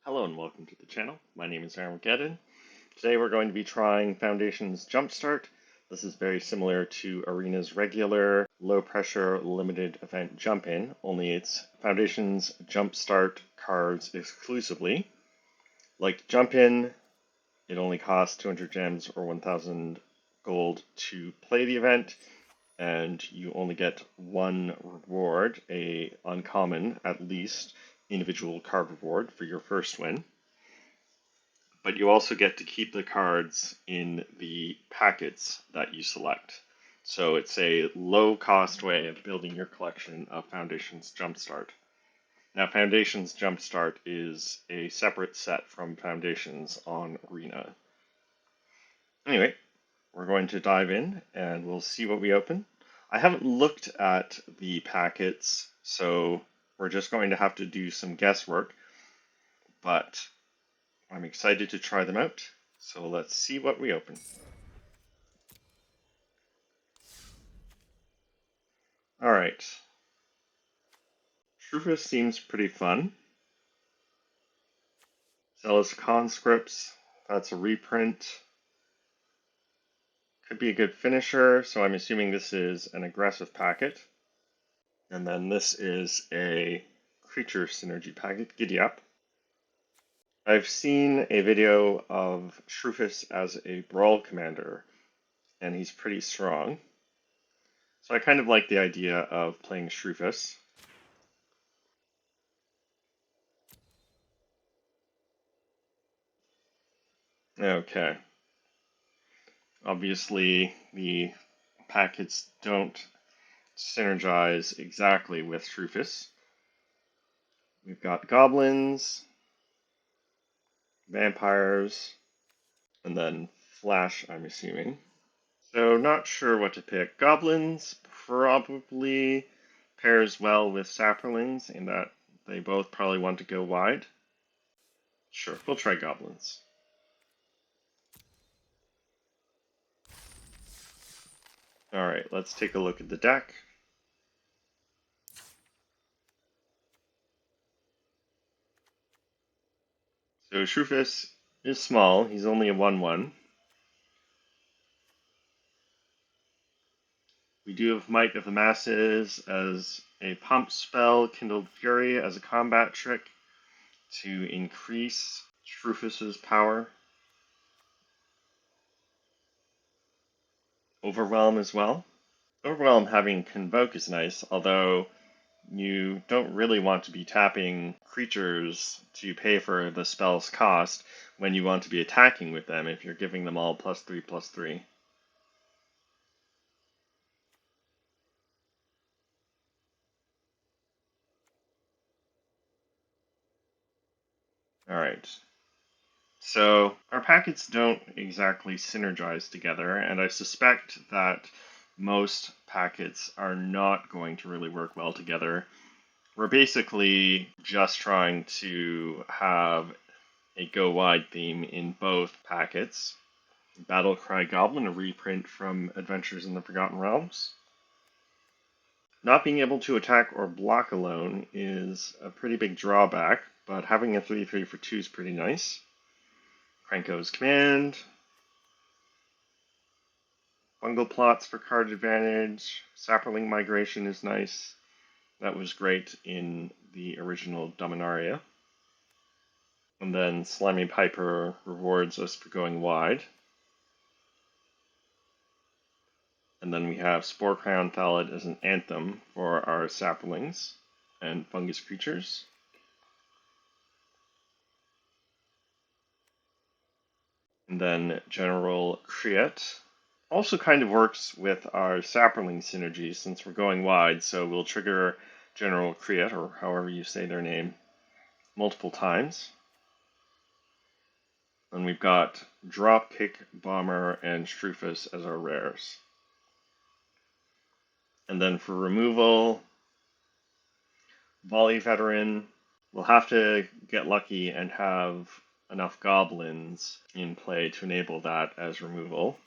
Hello and welcome to the channel. My name is Armageddon. Today we're going to be trying Foundations Jumpstart. This is very similar to Arena's regular low pressure limited event jump in, only it's Foundations Jumpstart cards exclusively. Like jump in, it only costs 200 gems or 1000 gold to play the event, and you only get one reward, a uncommon at least, individual card reward for your first win. But you also get to keep the cards in the packets that you select. So it's a low cost way of building your collection of Foundations Jumpstart. Now, Foundations Jumpstart is a separate set from Foundations on Arena. Anyway, we're going to dive in and we'll see what we open. I haven't looked at the packets, so we're just going to have to do some guesswork, but I'm excited to try them out. So let's see what we open. All right. Shrufus seems pretty fun. Zealous Conscripts, that's a reprint. Could be a good finisher, so I'm assuming this is an aggressive packet. And then this is a creature synergy packet, Giddy Up. I've seen a video of Shrufus as a Brawl commander, and he's pretty strong. So I kind of like the idea of playing Shrufus. Okay. Obviously, the packets don't synergize exactly with Shrufus. We've got goblins, vampires, and then flash, I'm assuming. So not sure what to pick. Goblins probably pairs well with saplings in that they both probably want to go wide. Sure, we'll try goblins. Alright, let's take a look at the deck. So Shrufus is small, he's only a 1/1. We do have Might of the Masses as a pump spell, Kindled Fury as a combat trick to increase Shrufus's power. Overwhelm as well. Overwhelm having Convoke is nice, although you don't really want to be tapping creatures to pay for the spell's cost when you want to be attacking with them if you're giving them all +3/+3. Alright. So our packets don't exactly synergize together, and I suspect that most packets are not going to really work well together. We're basically just trying to have a go wide theme in both packets. Battlecry Goblin, a reprint from Adventures in the Forgotten Realms. Not being able to attack or block alone is a pretty big drawback, but having a 3/3 for 2 is pretty nice. Krenko's Command. Bungle Plots for card advantage. Sapperling Migration is nice. That was great in the original Dominaria. And then Slimy Piper rewards us for going wide. And then we have Spore Crown Thallid as an anthem for our saplings and fungus creatures. And then General Kriet also kind of works with our sapling synergy since we're going wide, so we'll trigger General Kriet, or however you say their name, multiple times. And we've got Dropkick, Bomber, and Shrufus as our rares. And then for removal, Volley Veteran, we'll have to get lucky and have enough goblins in play to enable that as removal.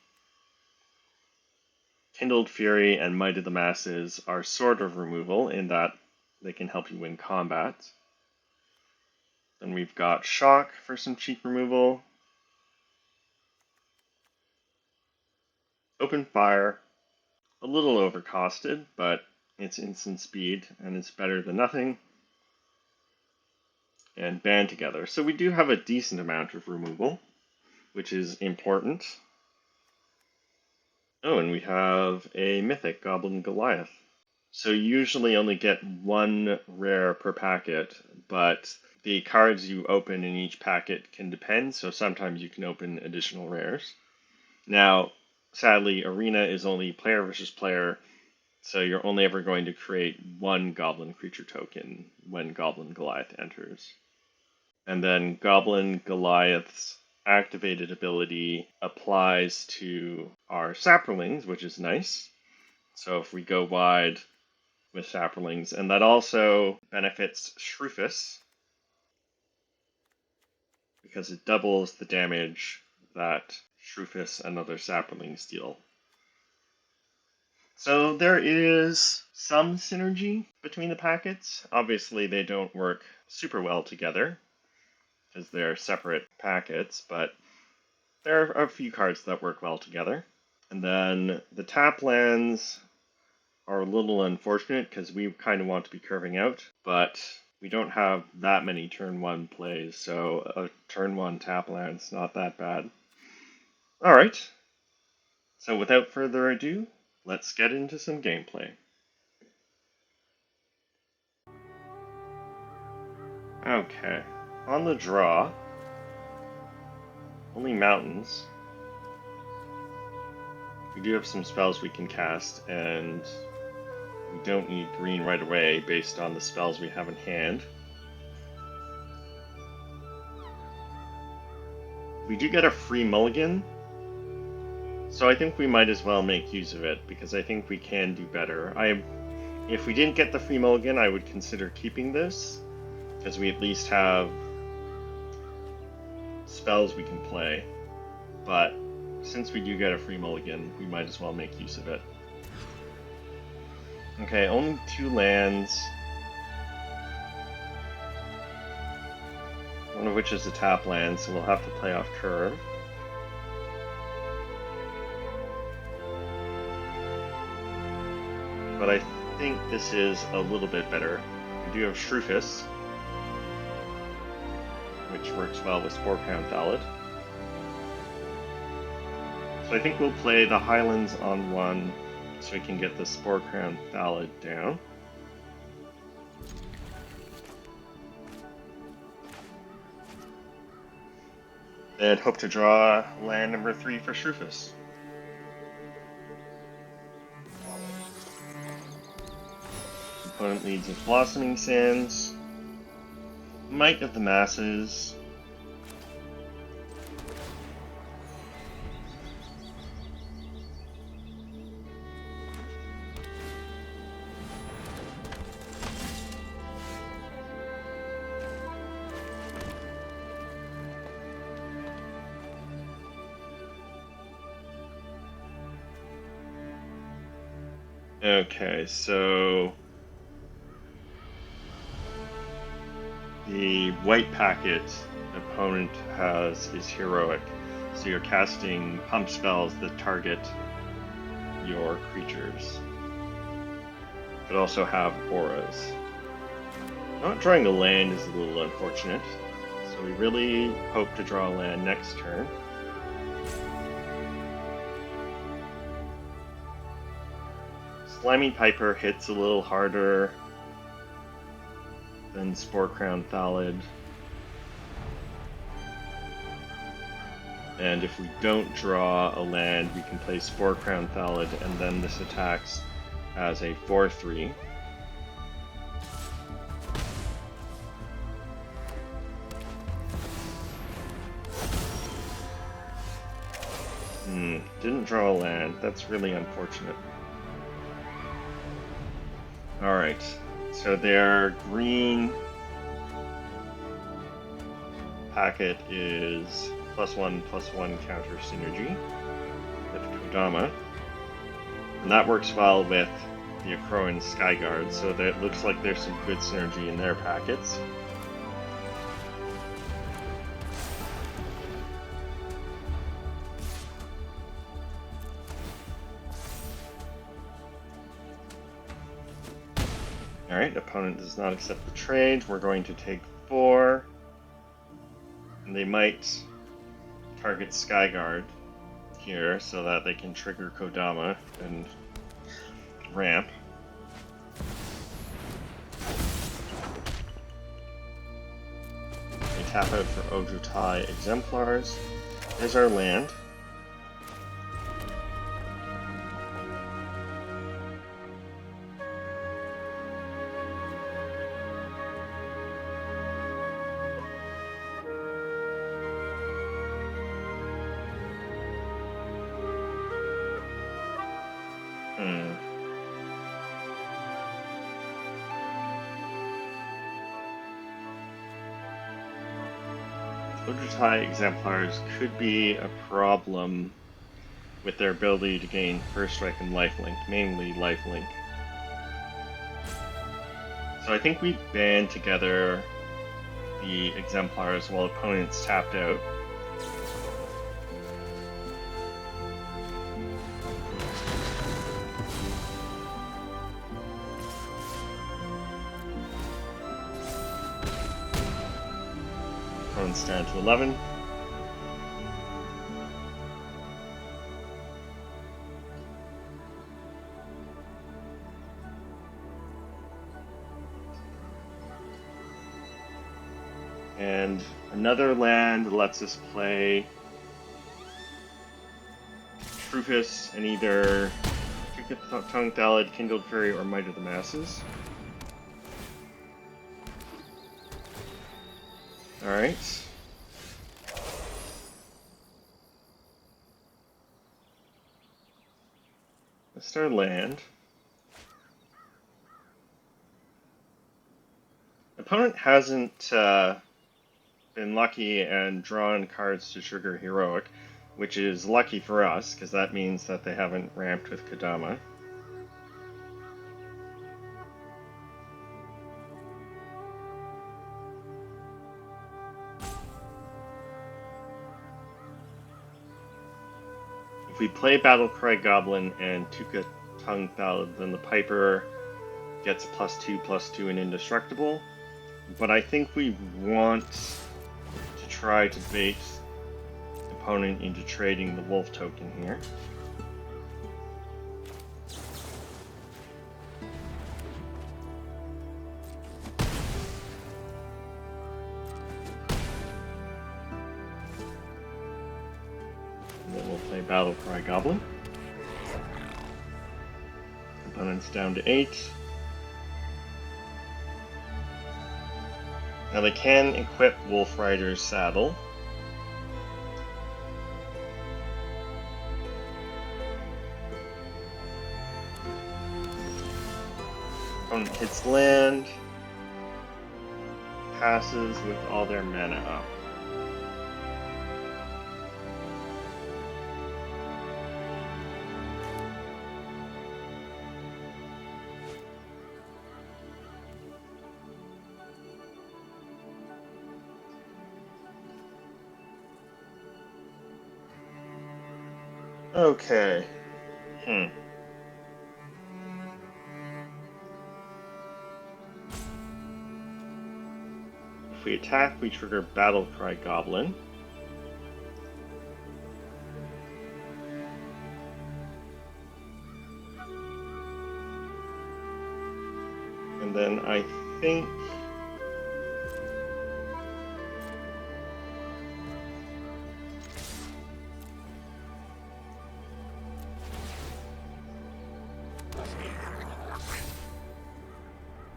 Kindled Fury and Might of the Masses are sort of removal in that they can help you win combat. Then we've got Shock for some cheap removal. Open Fire, a little overcosted, but it's instant speed and it's better than nothing. And Band Together. So we do have a decent amount of removal, which is important. Oh, and we have a Mythic, Goblin Goliath. So you usually only get one rare per packet, but the cards you open in each packet can depend, so sometimes you can open additional rares. Now, sadly, Arena is only player versus player, so you're only ever going to create one Goblin creature token when Goblin Goliath enters. And then Goblin Goliath's activated ability applies to our Saprolings, which is nice. So if we go wide with Saprolings, and that also benefits Shroofus, because it doubles the damage that Shroofus and other Saprolings deal. So there is some synergy between the packets. Obviously, they don't work super well together, because they're separate packets, but there are a few cards that work well together. And then the tap lands are a little unfortunate because we kind of want to be curving out, but we don't have that many turn 1 plays, so a turn 1 tap land's not that bad. Alright, so without further ado, let's get into some gameplay. Okay, on the draw, only mountains. We do have some spells we can cast, and we don't need green right away based on the spells we have in hand. We do get a free mulligan, so I think we might as well make use of it, because I think we can do better. If we didn't get the free mulligan, I would consider keeping this, because we at least have spells we can play. But since we do get a free mulligan, we might as well make use of it. Okay, only 2 lands. One of which is a tap land, so we'll have to play off curve. But I think this is a little bit better. We do have Shroofus, which works well with Sporecrown Thallid. So I think we'll play the Highlands on 1 so we can get the Sporecrown Thallid down. And hope to draw land number 3 for Shroofus. Opponent leads with Blossoming Sands, Might of the Masses, Okay, so the white packet opponent has is heroic, so you're casting pump spells that target your creatures, but also have auras. Not drawing a land is a little unfortunate, so we really hope to draw a land next turn. Slimy Piper hits a little harder than Sporecrown Thallid. And if we don't draw a land, we can play Sporecrown Thallid, and then this attacks as a 4/3. Didn't draw a land. That's really unfortunate. Alright, so their green packet is +1/+1 counter synergy with Kodama. And that works well with the Akroan Skyguard, so that looks like there's some good synergy in their packets. Alright, opponent does not accept the trade. We're going to take 4. And they might target Skyguard here so that they can trigger Kodama and ramp. They tap out for Ojutai Exemplars. There's our land. Ojutai Exemplars could be a problem with their ability to gain First Strike and Lifelink, mainly Lifelink. So I think we band together the Exemplars while opponents tapped out. Opponents down to 11. And another land lets us play Truthus and either Tongue Thallid, Kindled Fury, or Might of the Masses. Alright. Let's start land. Opponent hasn't been lucky and drawn cards to trigger Heroic, which is lucky for us, because that means that they haven't ramped with Kodama. If we play Battlecry Goblin and Tuka Tongue Thallid, then the Piper gets +2/+2 and indestructible. But I think we want to try to bait opponent into trading the Wolf token here. And then we'll play Battlecry Goblin. Opponent's down to 8. Now they can equip Wolf Rider's saddle. Opponent hits land, passes with all their mana up. Okay. If we attack, we trigger Battlecry Goblin. And then I think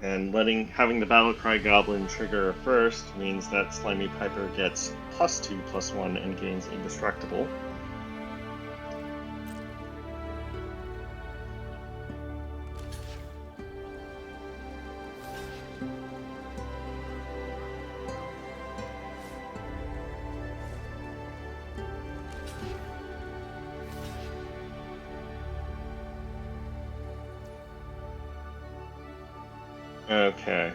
and having the Battlecry Goblin trigger first means that Slimy Piper gets +2/+1 and gains Indestructible. Okay.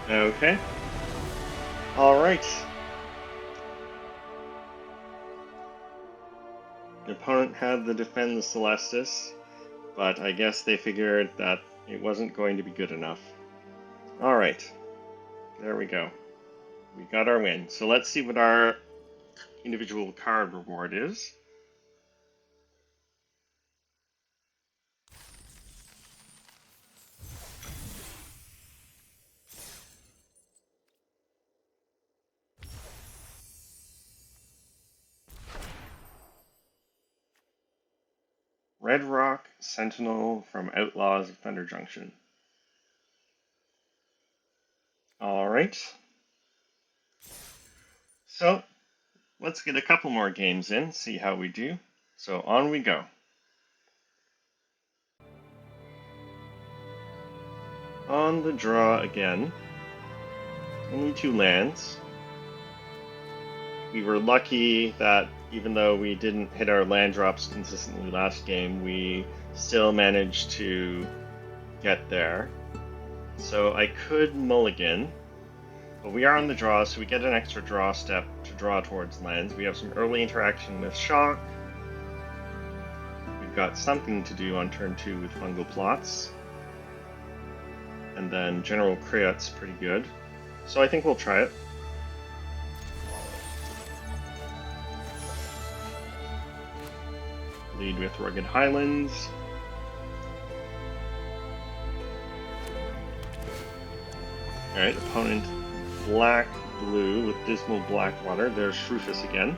Okay. Alright. The opponent had the defend the Celestis, but I guess they figured that it wasn't going to be good enough. Alright. There we go. We got our win. So let's see what our individual card reward is. Red Rock Sentinel from Outlaws of Thunder Junction. Alright. So, let's get a couple more games in, see how we do. So on we go. On the draw again. Only 2 lands. We were lucky that even though we didn't hit our land drops consistently last game, we still managed to get there. So I could mulligan, but we are on the draw, so we get an extra draw step to draw towards lands. We have some early interaction with Shock. We've got something to do on turn 2 with Fungal Plots. And then General Krayat's pretty good. So I think we'll try it. Lead with Rugged Highlands. Alright, opponent black-blue with Dismal Blackwater. There's Shrufus again.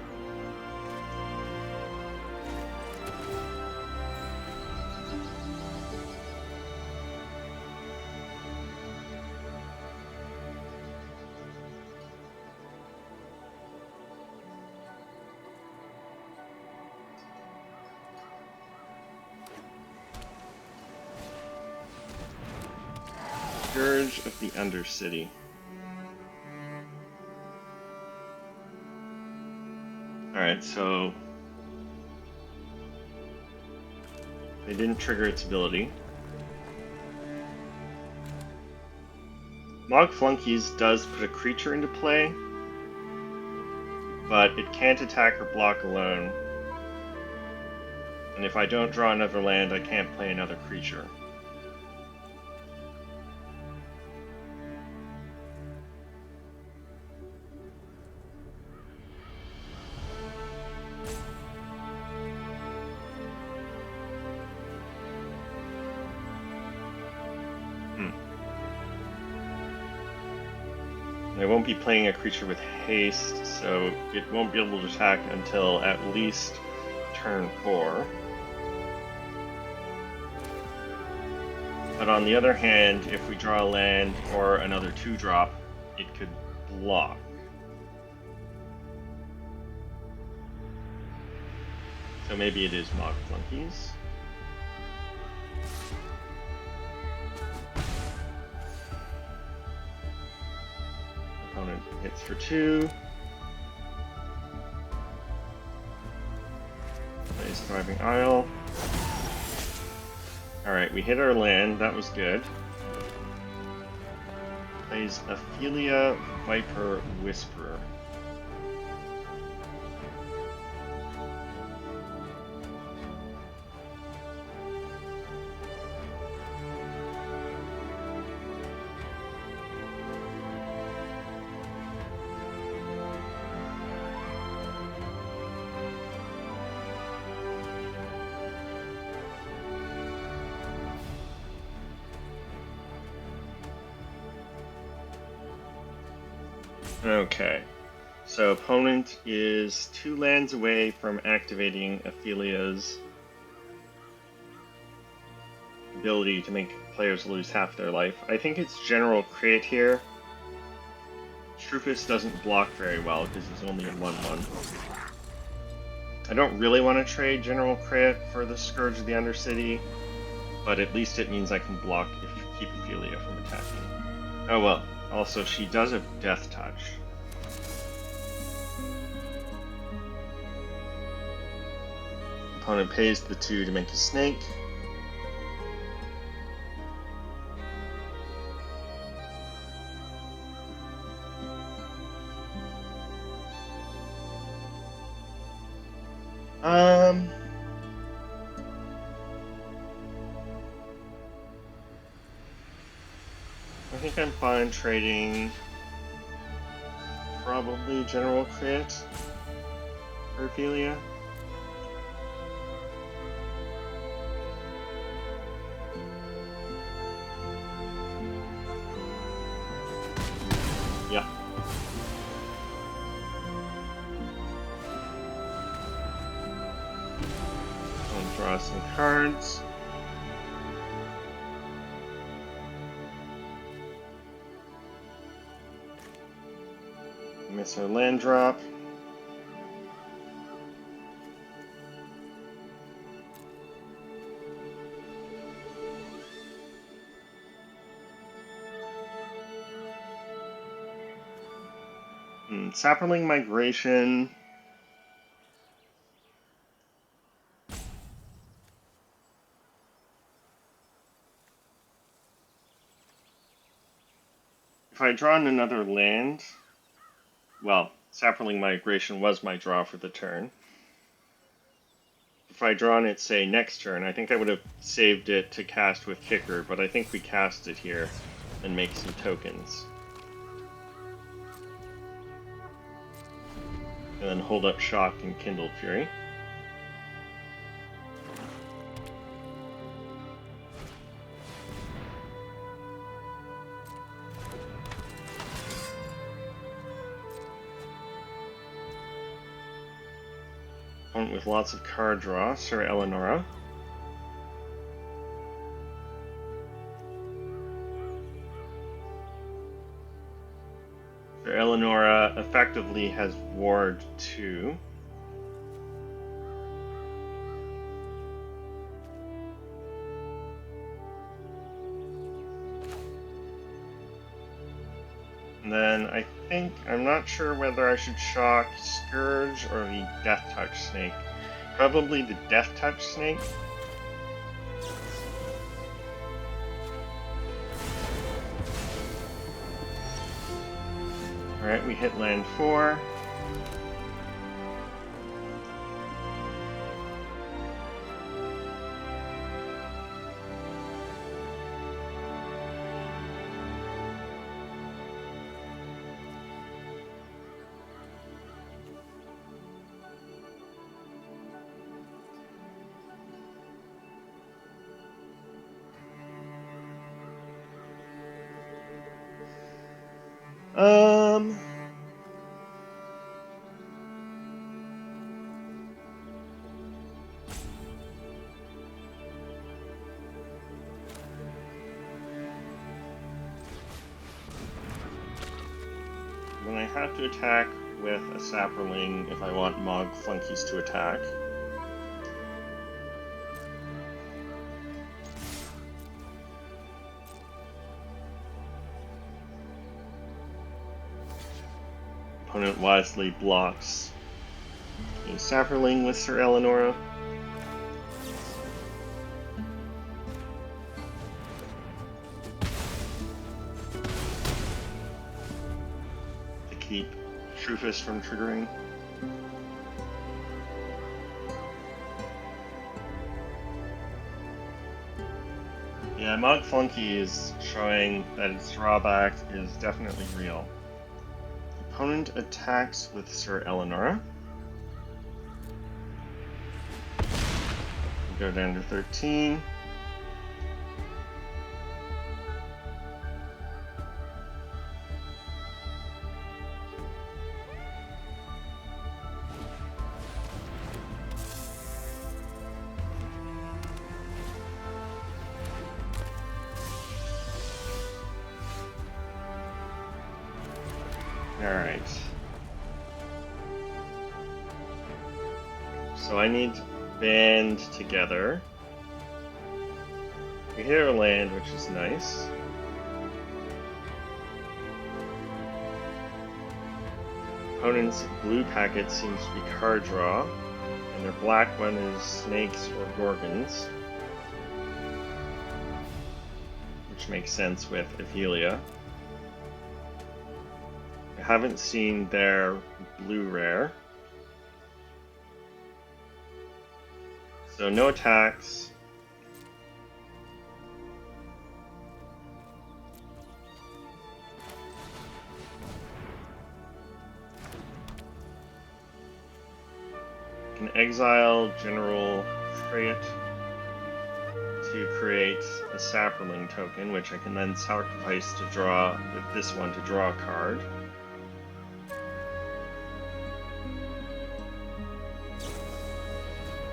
Scourge of the Undercity. Alright, so they didn't trigger its ability. Mog Flunkies does put a creature into play, but it can't attack or block alone. And if I don't draw another land, I can't play another creature. I won't be playing a creature with haste, so it won't be able to attack until at least turn 4. But on the other hand, if we draw a land or another 2-drop, it could block. So maybe it is Mog Flunkies. Opponent hits for 2. Plays Thriving Isle. Alright, we hit our land, that was good. Plays Ophelia Viper Whisperer. Okay, so opponent is 2 lands away from activating Ophelia's ability to make players lose half their life. I think it's General Krayat here. Shrufus doesn't block very well because it's only a 1/1. I don't really want to trade General Krayat for the Scourge of the Undercity, but at least it means I can block if you keep Ophelia from attacking. Oh well. Also, she does have Death Touch. Opponent pays the 2 to make a snake. Um, I think I'm fine trading probably General Crit for Ophelia. Yeah. I'll draw some cards. Miss our land drop. Sapperling Migration. If I draw in another land, well, Sapperling Migration was my draw for the turn. If I draw on it, say, next turn, I think I would have saved it to cast with Kicker, but I think we cast it here and make some tokens. And then hold up Shock and Kindled Fury. Opponent with lots of card draw, Sir Eleonora. Sir Eleonora effectively has Ward 2. And then I think, I'm not sure whether I should shock Scourge or the Death Touch Snake. Probably the Death Touch Snake. Alright, we hit land 4. Then I have to attack with a Sapperling if I want Mog Flunkies to attack. Opponent wisely blocks a Sapperling with Sir Eleonora. To keep Truthfist from triggering. Yeah, Mog Flunky is showing that its drawback is definitely real. Opponent attacks with Sir Eleonora. We go down to 13. Alright. So I need to band together. We hit our land, which is nice. Opponent's blue packet seems to be card draw, and their black one is snakes or gorgons, which makes sense with Ophelia. I haven't seen their blue rare. So no attacks. Can exile General Freyet to create a Saproling token, which I can then sacrifice to draw with this one to draw a card.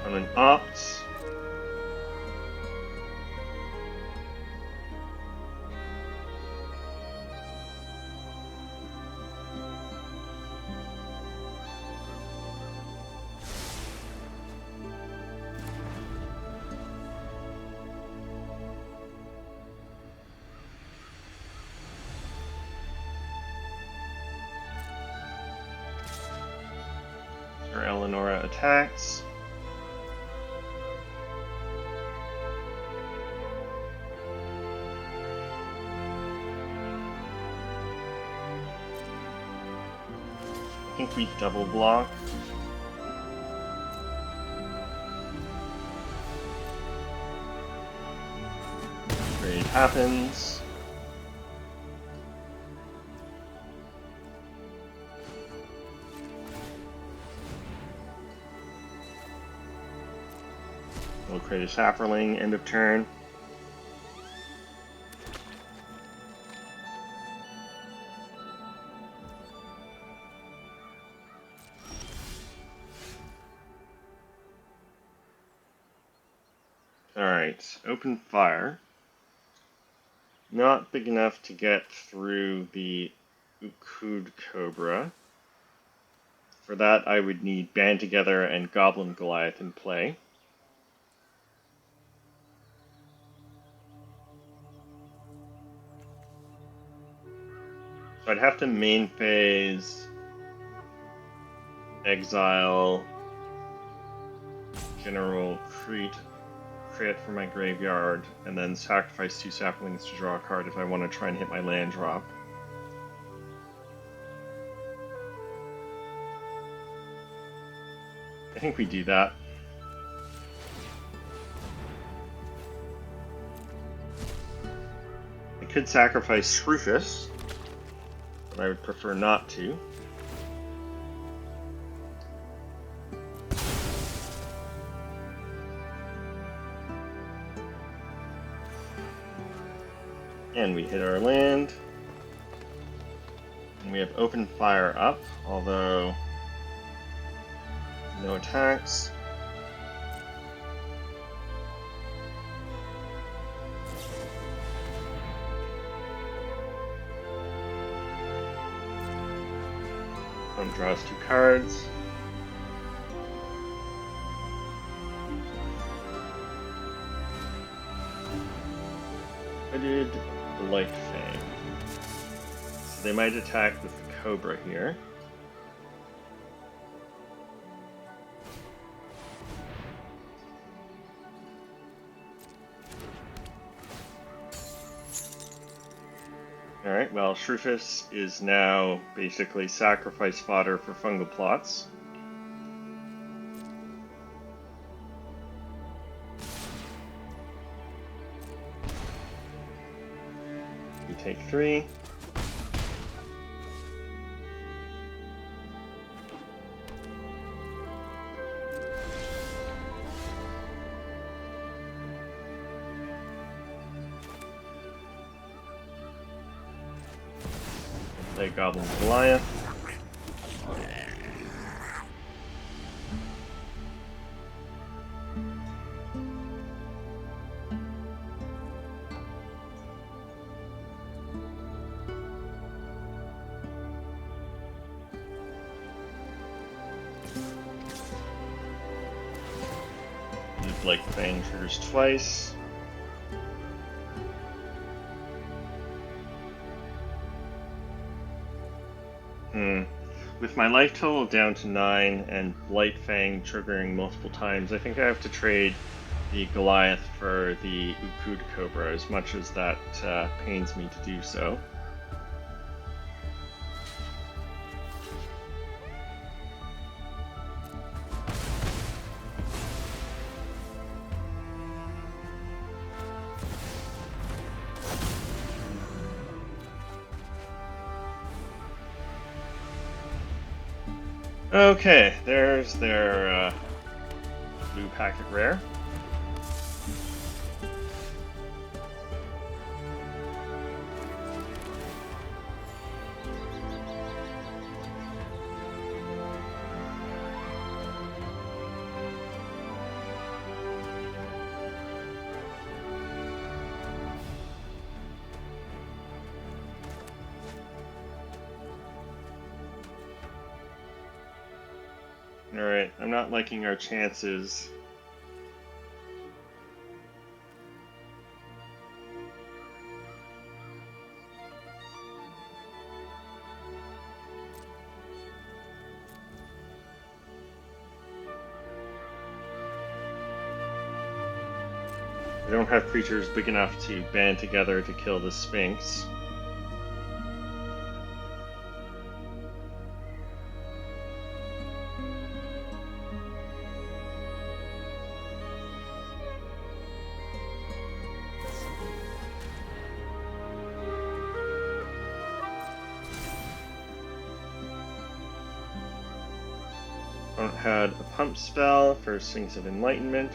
On an opt, Sir Eleonora attacks. I think we double block. Trade happens. We'll create a Saproling, end of turn. Alright, open fire. Not big enough to get through the Ukud Cobra. For that, I would need Band Together and Goblin Goliath in play. So I'd have to main phase, exile General Crete for my graveyard, and then sacrifice 2 saplings to draw a card if I want to try and hit my land drop. I think we do that. I could sacrifice Screwfus, but I would prefer not to. And we hit our land. And we have open fire up, although no attacks. One draws 2 cards. Hooded Blight Fang. So they might attack with the Cobra here. Alright, well, Screwfus is now basically sacrifice fodder for fungal plots. We take 3. Play Goblin Goliath. Like Fang triggers twice. With my life total down to 9 and Blight Fang triggering multiple times, I think I have to trade the Goliath for the Ukud Cobra, as much as that pains me to do so. Okay, there's their blue packet rare. Alright, I'm not liking our chances. I don't have creatures big enough to band together to kill the Sphinx. Opponent had a pump spell for Sphinx of Enlightenment.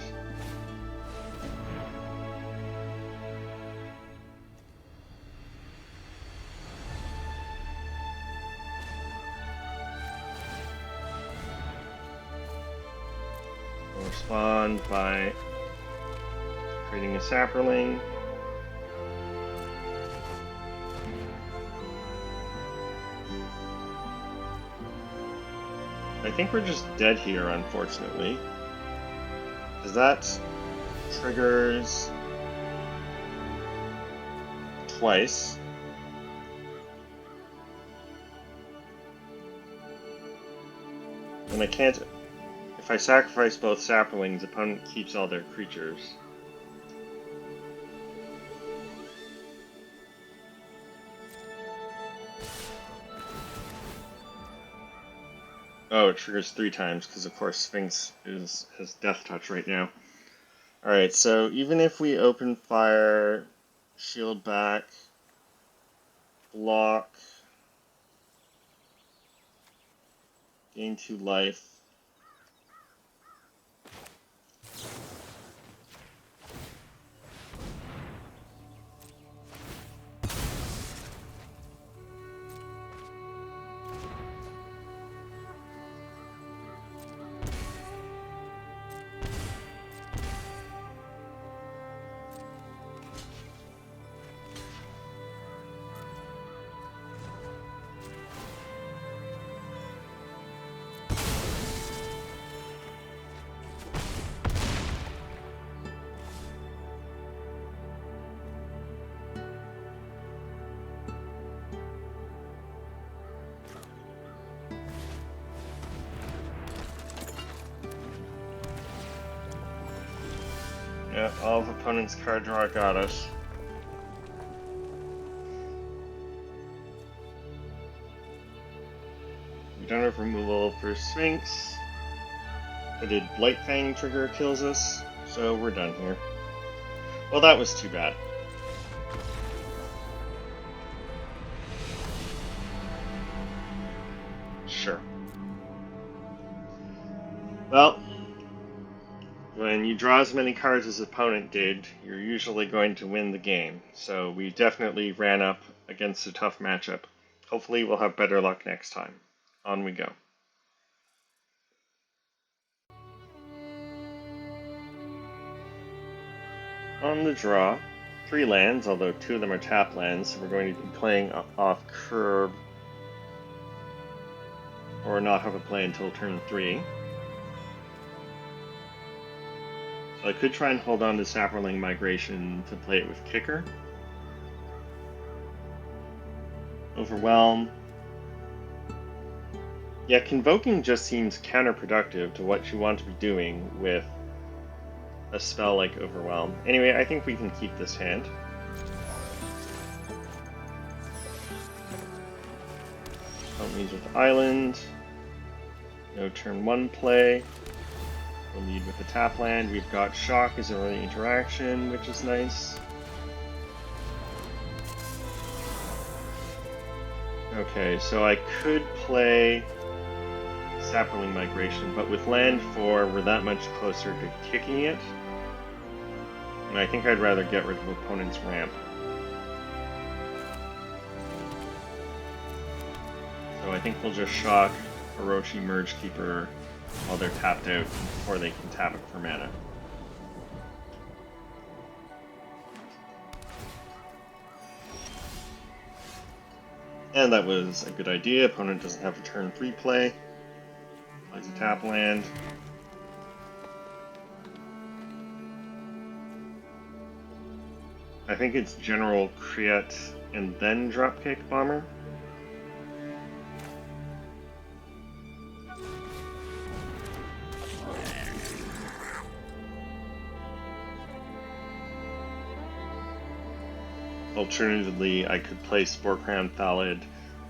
We'll respond by creating a Saproling. I think we're just dead here, unfortunately. Because that triggers twice. And I can't... If I sacrifice both Saplings, opponent keeps all their creatures. Oh, it triggers 3 times, because of course Sphinx has Death Touch right now. Alright, so even if we open fire, shield back, block, gain 2 life. Yeah, all of opponent's card draw got us. We don't have removal for Sphinx. But did Blightfang trigger kills us, so we're done here. Well, that was too bad. Sure. Well, when you draw as many cards as opponent did, you're usually going to win the game. So we definitely ran up against a tough matchup. Hopefully we'll have better luck next time. On we go. On the draw, 3 lands, although 2 of them are tap lands, so we're going to be playing off curve or not have a play until turn 3. So I could try and hold on to Saproling Migration to play it with Kicker. Overwhelm. Yeah, Convoking just seems counterproductive to what you want to be doing with a spell like Overwhelm. Anyway, I think we can keep this hand. Don't lead with Island. No turn 1 play. We'll lead with a tap land. We've got Shock as an early interaction, which is nice. Okay, so I could play Sapling Migration, but with land 4, we're that much closer to kicking it. And I think I'd rather get rid of opponent's ramp. So I think we'll just shock Orochi Merge Keeper while they're tapped out before they can tap it for mana. And that was a good idea. Opponent doesn't have a turn 3 play. Plays a tap land. I think it's General Create and then Dropkick Bomber. Alternatively, I could play Spore Crown Thallid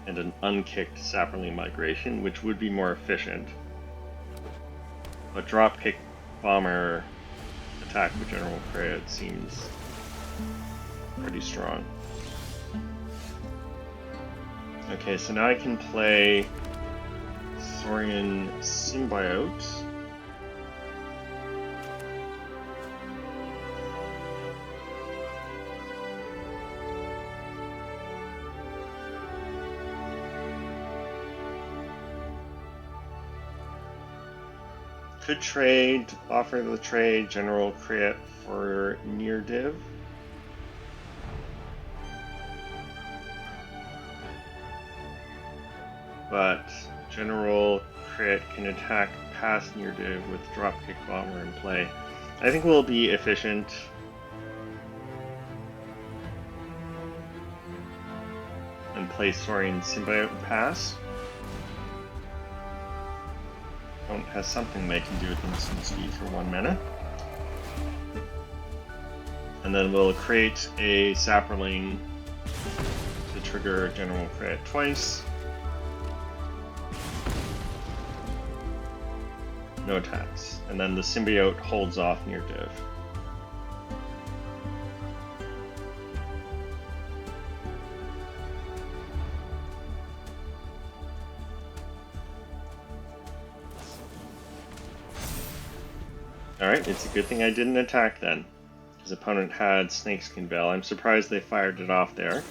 and an unkicked Sapling Migration, which would be more efficient. But Dropkick Bomber attack with General Create seems pretty strong. Okay, so now I can play Saurian Symbiote. Could trade, offer the trade General Create for Near Div. But General Create can attack past Near Div with Dropkick Bomber in play. I think we'll be efficient. And play Saurian Symbiote and pass. Opponent has something they can do with instant speed for 1 mana. And then we'll create a Sapling to trigger General Create twice. No attacks. And then the Symbiote holds off Near Div. Alright, it's a good thing I didn't attack then. His opponent had Snakeskin Veil. I'm surprised they fired it off there.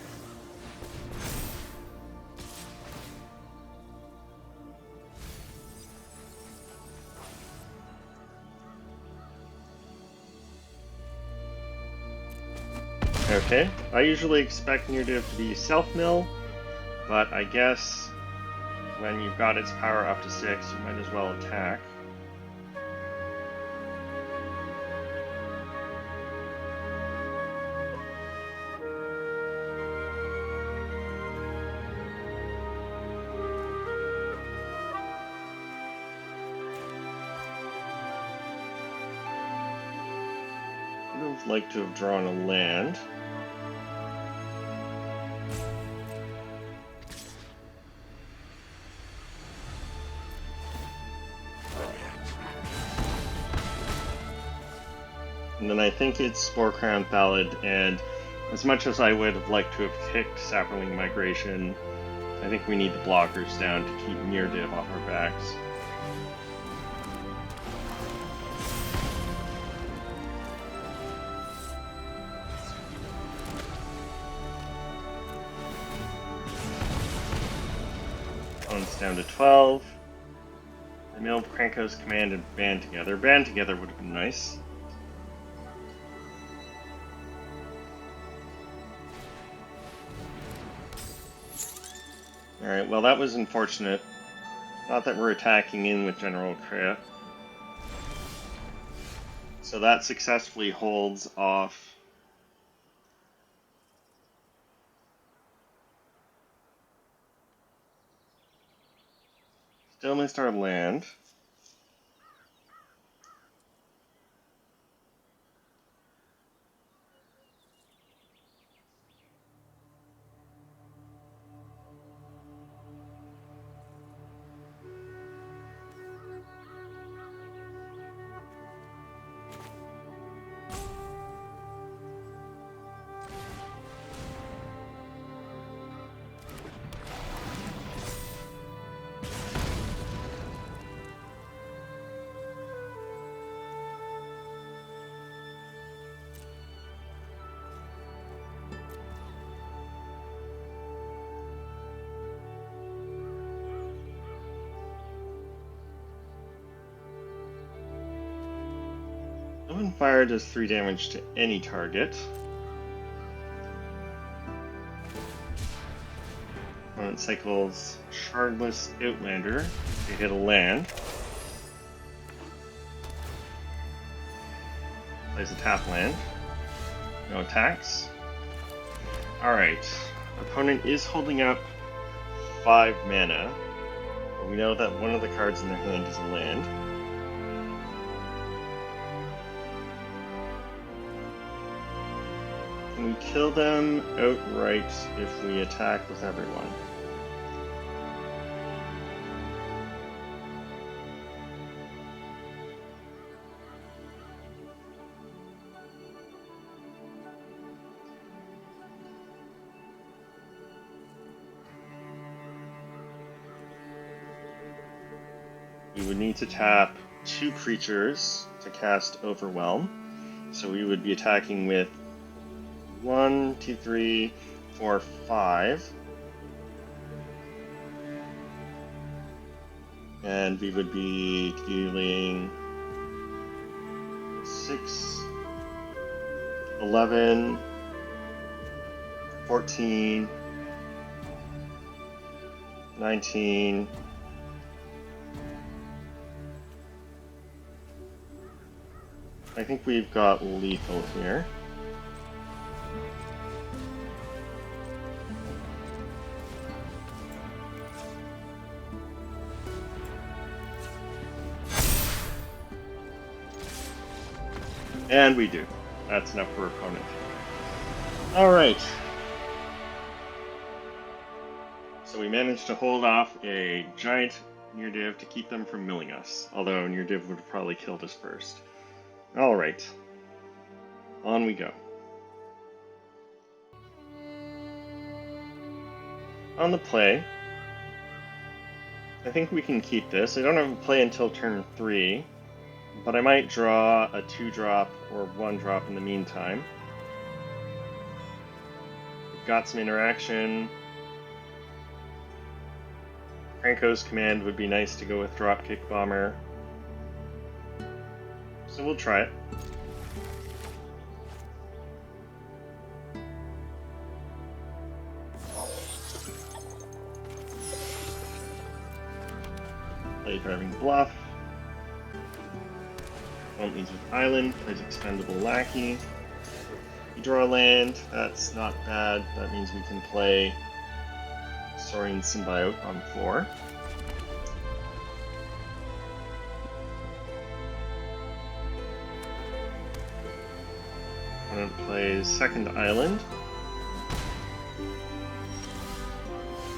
Okay, I usually expect Near Div to be self-mill, but I guess when you've got its power up to 6, you might as well attack. I would have liked to have drawn a land. And then I think it's Spore Crown Thallid, and as much as I would have liked to have kicked Sapling Migration, I think we need the blockers down to keep Near Div off our backs. Opponent's down to 12. I milled Kranko's command and band together. Band together would have been nice. Alright, well that was unfortunate. Not that we're attacking in with General Create. So that successfully holds off still missed our land. Open Fire does 3 damage to any target. Opponent cycles Shardless Outlander to hit a land. Plays a tap land. No attacks. Alright. Opponent is holding up 5 mana. But we know that one of the cards in their hand is a land. Can we kill them outright if we attack with everyone? We would need to tap 2 creatures to cast Overwhelm. So we would be attacking with 1, 2, 3, 4, 5. And we would be dealing 6, 11, 14, 19, I think we've got lethal here. And we do. That's enough for opponent. Alright. So we managed to hold off a giant near-div to keep them from milling us. Although near-div would have probably killed us first. Alright. On we go. On the play, I think we can keep this. I don't have a play until turn 3, but I might draw a 2-drop or 1-drop in the meantime. We've got some interaction. Franco's command would be nice to go with Dropkick Bomber. So we'll try it. Play Driving Bluff. Opponent leads with Island, plays Expendable Lackey. You draw a land, that's not bad. That means we can play Saurian Symbiote on 4. Opponent plays Second Island.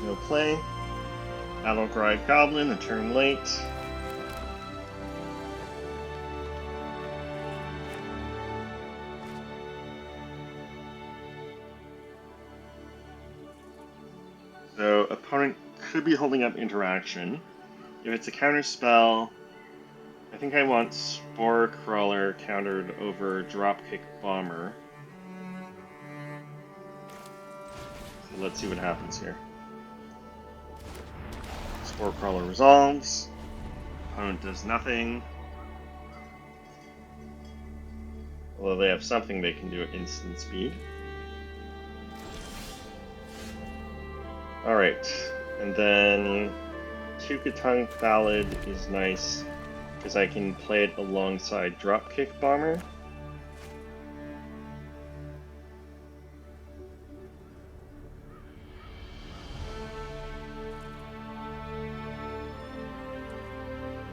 No play. Battlecry Goblin, a turn late. So opponent could be holding up interaction. If it's a counter spell, I think I want Spore Crawler countered over Dropkick Bomber. So let's see what happens here. Spore Crawler resolves. Opponent does nothing. Although they have something they can do at instant speed. Alright, and then Tukatung Ballad is nice because I can play it alongside Dropkick Bomber.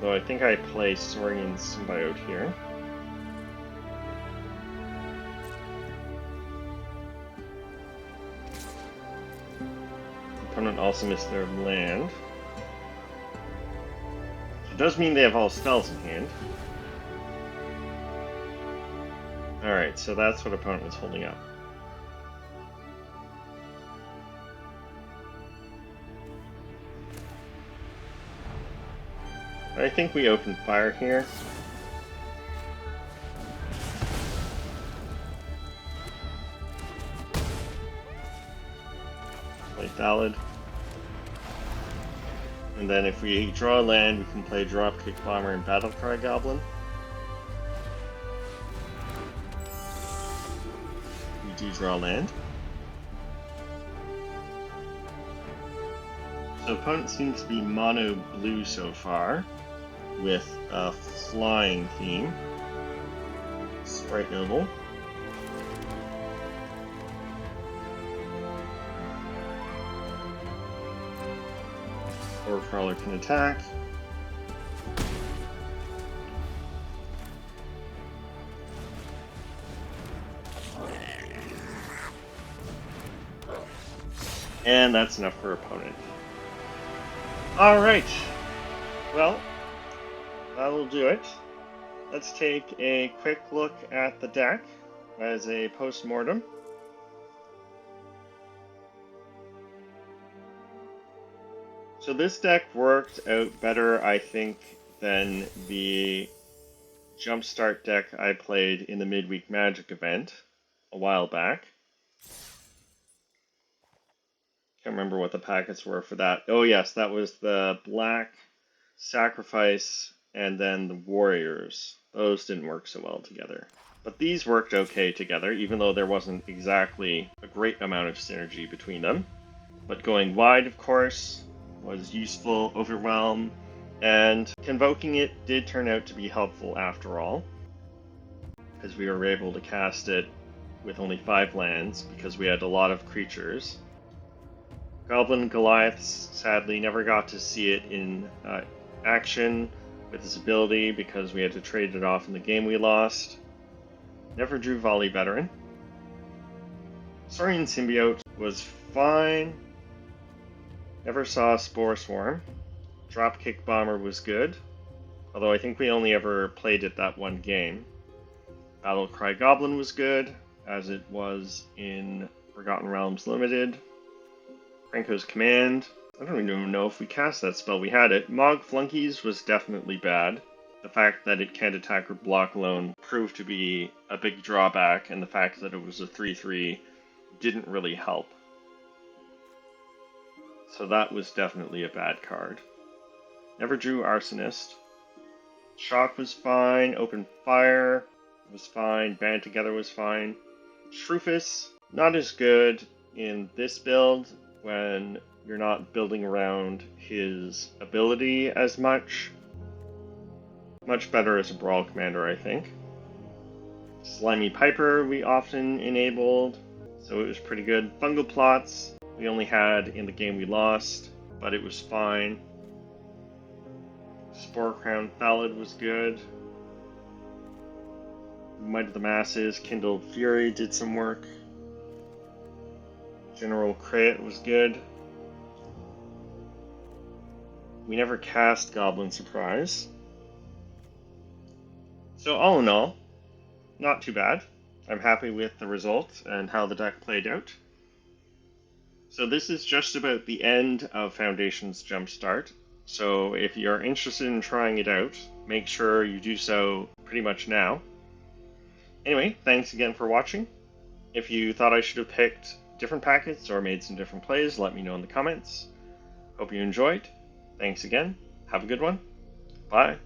Though I think I play Saurian Symbiote here. Opponent also missed their land. It does mean they have all spells in hand. Alright, so that's what opponent was holding up. I think we open fire here. Play Ballad. And then if we draw land, we can play Dropkick Bomber and Battlecry Goblin. do draw land. So opponent seems to be mono blue so far, with a flying theme. Sprite Noble. Or Crawler can attack. And that's enough for opponent. Alright. Well, that'll do it. Let's take a quick look at the deck as a post-mortem. So this deck worked out better, I think, than the Jumpstart deck I played in the Midweek Magic event a while back. Can't remember what the packets were for that. Oh yes, that was the Black Sacrifice and then the Warriors. Those didn't work so well together. But these worked okay together, even though there wasn't exactly a great amount of synergy between them. But going wide, of course, was useful. Overwhelm, and Convoking it did turn out to be helpful after all, because we were able to cast it with only 5 lands because we had a lot of creatures. Goblin Goliath sadly never got to see it in action with his ability because we had to trade it off in the game we lost. Never drew Volley Veteran. Saurian Symbiote was fine. Never saw Spore Swarm. Dropkick Bomber was good, although I think we only ever played it that one game. Battlecry Goblin was good, as it was in Forgotten Realms Limited. Franco's Command. I don't even know if we cast that spell. We had it. Mog Flunkies was definitely bad. The fact that it can't attack or block alone proved to be a big drawback, and the fact that it was a 3/3 didn't really help. So that was definitely a bad card. Never drew Arsonist. Shock was fine. Open Fire was fine. Band Together was fine. Shroofus, not as good in this build when you're not building around his ability as much. Much better as a Brawl Commander, I think. Slimy Piper we often enabled, so it was pretty good. Fungal Plots we only had in the game we lost, but it was fine. Spore Crown Thallid was good. Might of the Masses, Kindled Fury did some work. General Crate was good. We never cast Goblin Surprise. So all in all, not too bad. I'm happy with the result and how the deck played out. So this is just about the end of Foundations Jumpstart. So if you're interested in trying it out, make sure you do so pretty much now. Anyway, thanks again for watching. If you thought I should have picked different packets or made some different plays, let me know in the comments. Hope you enjoyed. Thanks again. Have a good one. Bye.